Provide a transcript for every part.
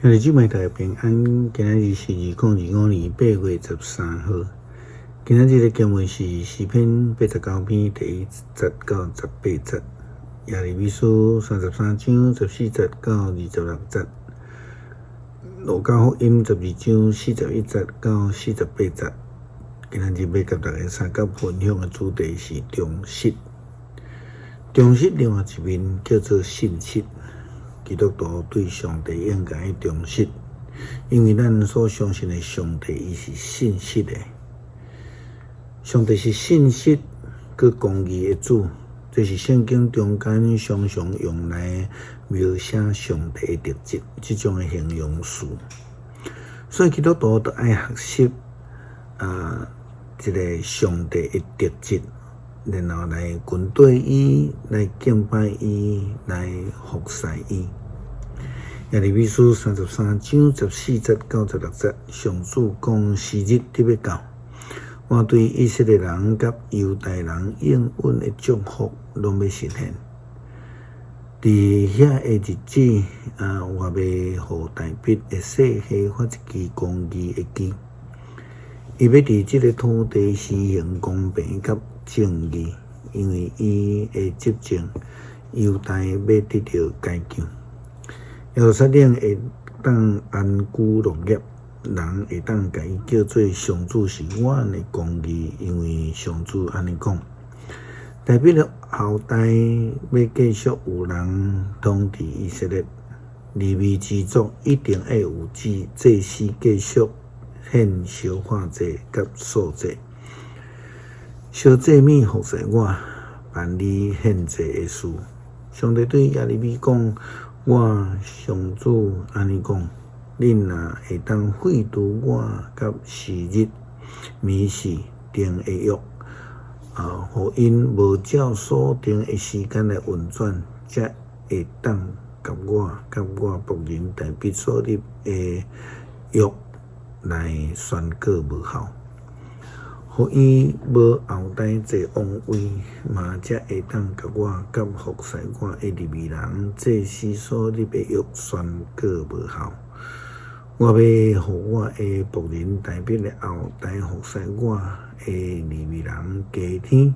兄弟姊妹大家平安，今仔日是2025年8月13号。今仔日的经文是诗篇89篇第1节到18节，耶利米书33章14节到26节，路加福音12章41节到48节。今仔日要甲大家三角分享的主题是忠实。忠实另外一面叫做信实。基督徒对上帝应该忠实，因为咱所相信的上帝，伊是信实的。上帝是信实佮公义的主，这是圣经中间常常用来描写上帝的特质，这种的形容词。所以基督徒都爱学习这个上帝的特质，然后来跟对伊，来敬拜伊，来服侍伊。耶利米书33章14节到16节，上主讲时日特别到，我对以色列人甲犹大人应允的祝福拢要实现。伫遐的日子，我要互大笔的世系发一支公义的旗，伊要伫这个土地施行公平甲正义，因为伊的执政，犹大要得到解救。耶路撒冷会当安居乐业，人会当甲伊叫做上主是阮的公义，因为上主安尼讲。代表了后代要继续有人统治以色列，利未支族一定要有祭司继续献烧化祭甲素祭，烧祭物服侍我，办理献祭的事。上帝对耶利米讲。我上主安尼讲，恁若会当废除我甲时日明示定的约，互因无照所定的时间来运转，才会当甲我仆人大卫所立的约来宣告无效。互伊无后代坐王位，嘛才会当甲我甲服侍我的利未人祭司所立的约宣告无效。我要互我的仆人代表的后代服侍我的利未人加添，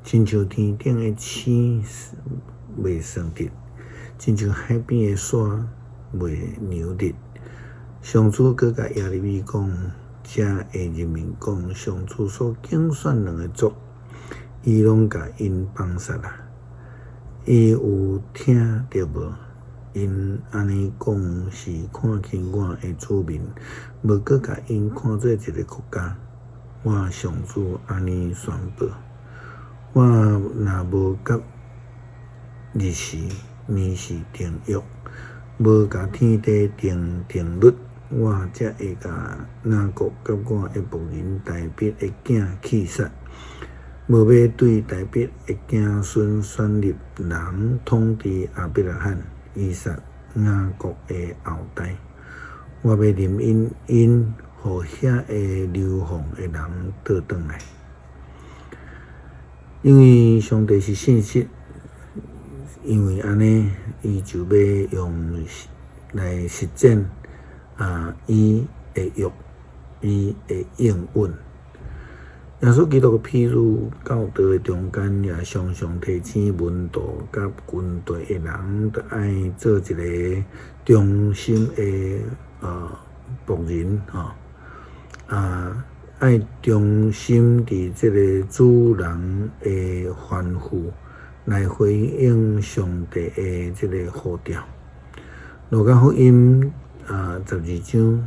亲像天顶的星未算得，亲像海边的沙未牛日。上主佮甲耶利米讲。才会人民讲，上主所竞选两个族，伊拢甲因放杀啦。伊有听着无？因安尼讲是看轻我的子民，无搁甲因看做一个国家。我上主安尼宣布：我若无甲日时、年时定约，无甲天地定律。我才会甲南国甲我的仆人大卫的囝气杀，无要对大卫的子孙选立人统治亚伯拉罕、以撒、雅各的后代。我要临因，互遐个流亡的人倒转来，因为上帝是信实，因为安尼，伊就要用来实践。伊的约，伊的应允。耶稣基督的譬如教导的中间，也常常提醒门徒甲军队的人，都爱做一个忠心的仆人爱忠心伫这个主人的吩咐，来回应上帝的这个呼召。路加福音。12章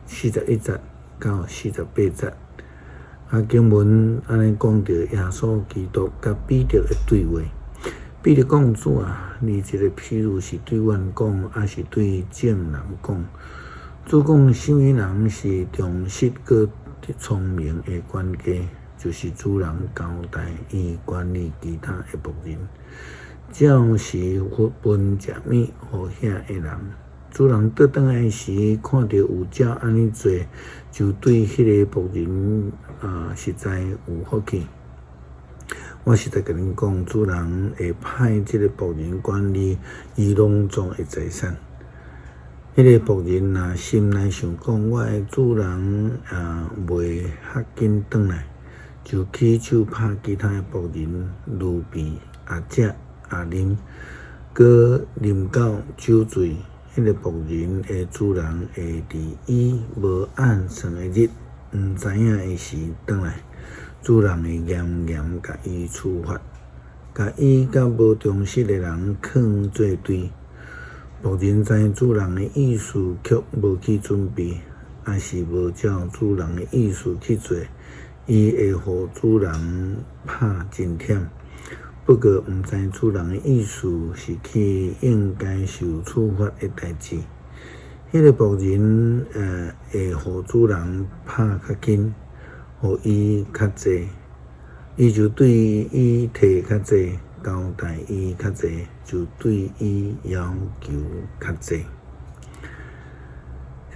41节到48节，经文安尼讲到耶稣基督甲彼得的对话。彼得讲主你这个譬如是对阮讲，还是对众人讲？主讲什么人是忠实佮聪明的管家，就是主人交代伊管理其他的仆人，照时分食物互遐的人。主人倒转来时，看到有照安尼做，就对迄个仆人实在有福气。我实在甲恁讲，主人会派即个仆人管理伊拢总的财产。迄个仆人若心内想讲，我的主人袂较紧转来，就起手拍其他的仆人，路边食食啉，搁啉到酒醉。迄个仆人的主人会伫伊无按算的日，毋知影的时转来，主人会严严甲伊处罚，甲伊甲无忠实的人放做对。仆人知主人的意思，却无去准备，还是无照主人的意思去做，伊会互主人拍真忝。不过，毋知主人的意思是去应该受处罚的代志。迄个仆人会互主人拍较紧，互伊较济，伊就对伊摕较济，交代伊较济，就对伊要求较济。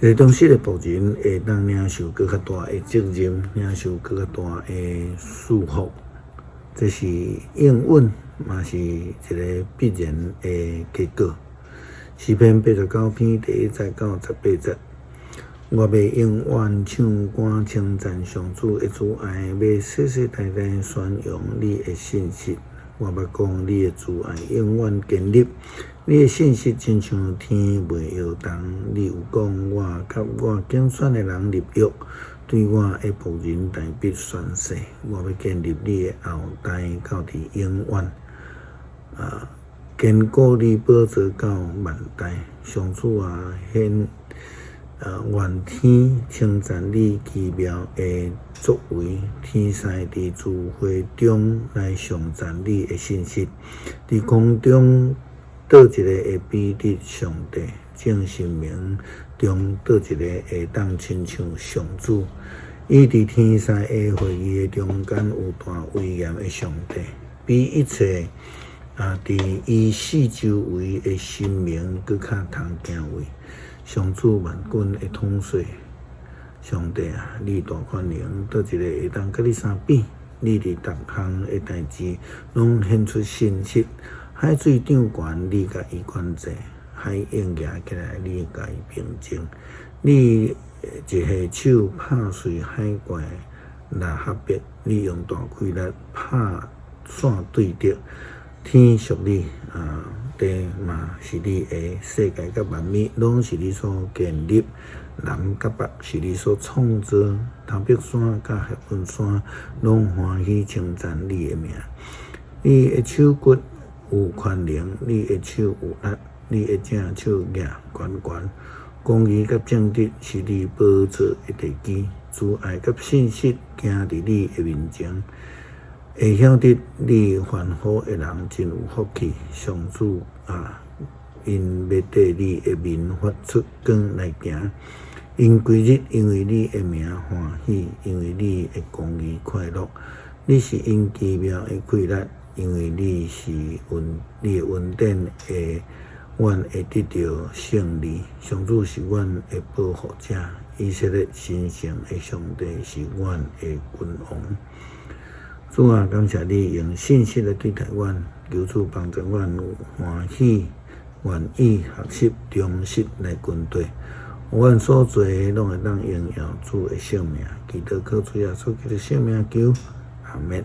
一个忠实的仆人会当领受更较大的责任，领受更较大的束缚。这是应允，嘛是一个必然的结果。诗篇89篇第1节到18节，我要永远唱歌称赞上主的慈爱，要世世代代宣扬你的信息。我捌讲你的慈爱永远建立，你的信息亲像天袂摇动。你有讲我甲我竞选的人立约。对我的仆人代笔宣誓，我要建立你的后代到伫永远，坚固你宝座到万代。上主啊，愿天称赞你奇妙的作为，天使伫聚会中来颂赞你的信息。伫空中倒一个会比你上帝？正神明中倒一个会当亲像上主？伊伫天使的会议中间有大威严的上帝，比一切伫伊四周围的神明搁较通敬畏。上主万军的统帅，上帝啊，你大权能，倒一个会当甲你相比？你伫逐项的代志拢显出信息，海水涨悬，你甲伊管制；海涌起来，你甲伊平静。你一下手拍碎海怪拉合别，你用大气力拍线对着。天属你，地嘛是你的，世界甲万物拢是你所建立，南甲北是你所创造，头北山甲海云山拢欢喜称赞你的名。你的手骨有权能，你的手有力，你的正手举悬悬。公义甲正直是你宝座的地基，慈爱甲信实行伫你的面前。会晓得你烦恼的人真有福气，上主啊，因要缀你的面发出光来行。因规日因为你的名欢喜，因为你的公义快乐。你是因奇妙的快乐，因为你的恩典会。阮会得到胜利，上主是阮的保护者，以色列神圣的上帝是阮的君王。主啊，感谢你用信息来对待阮，求主帮助阮有欢喜、愿意学习、忠实来军队。阮所做的拢会当荣耀主的圣名，祈祷靠主耶稣基督的圣名求，阿们。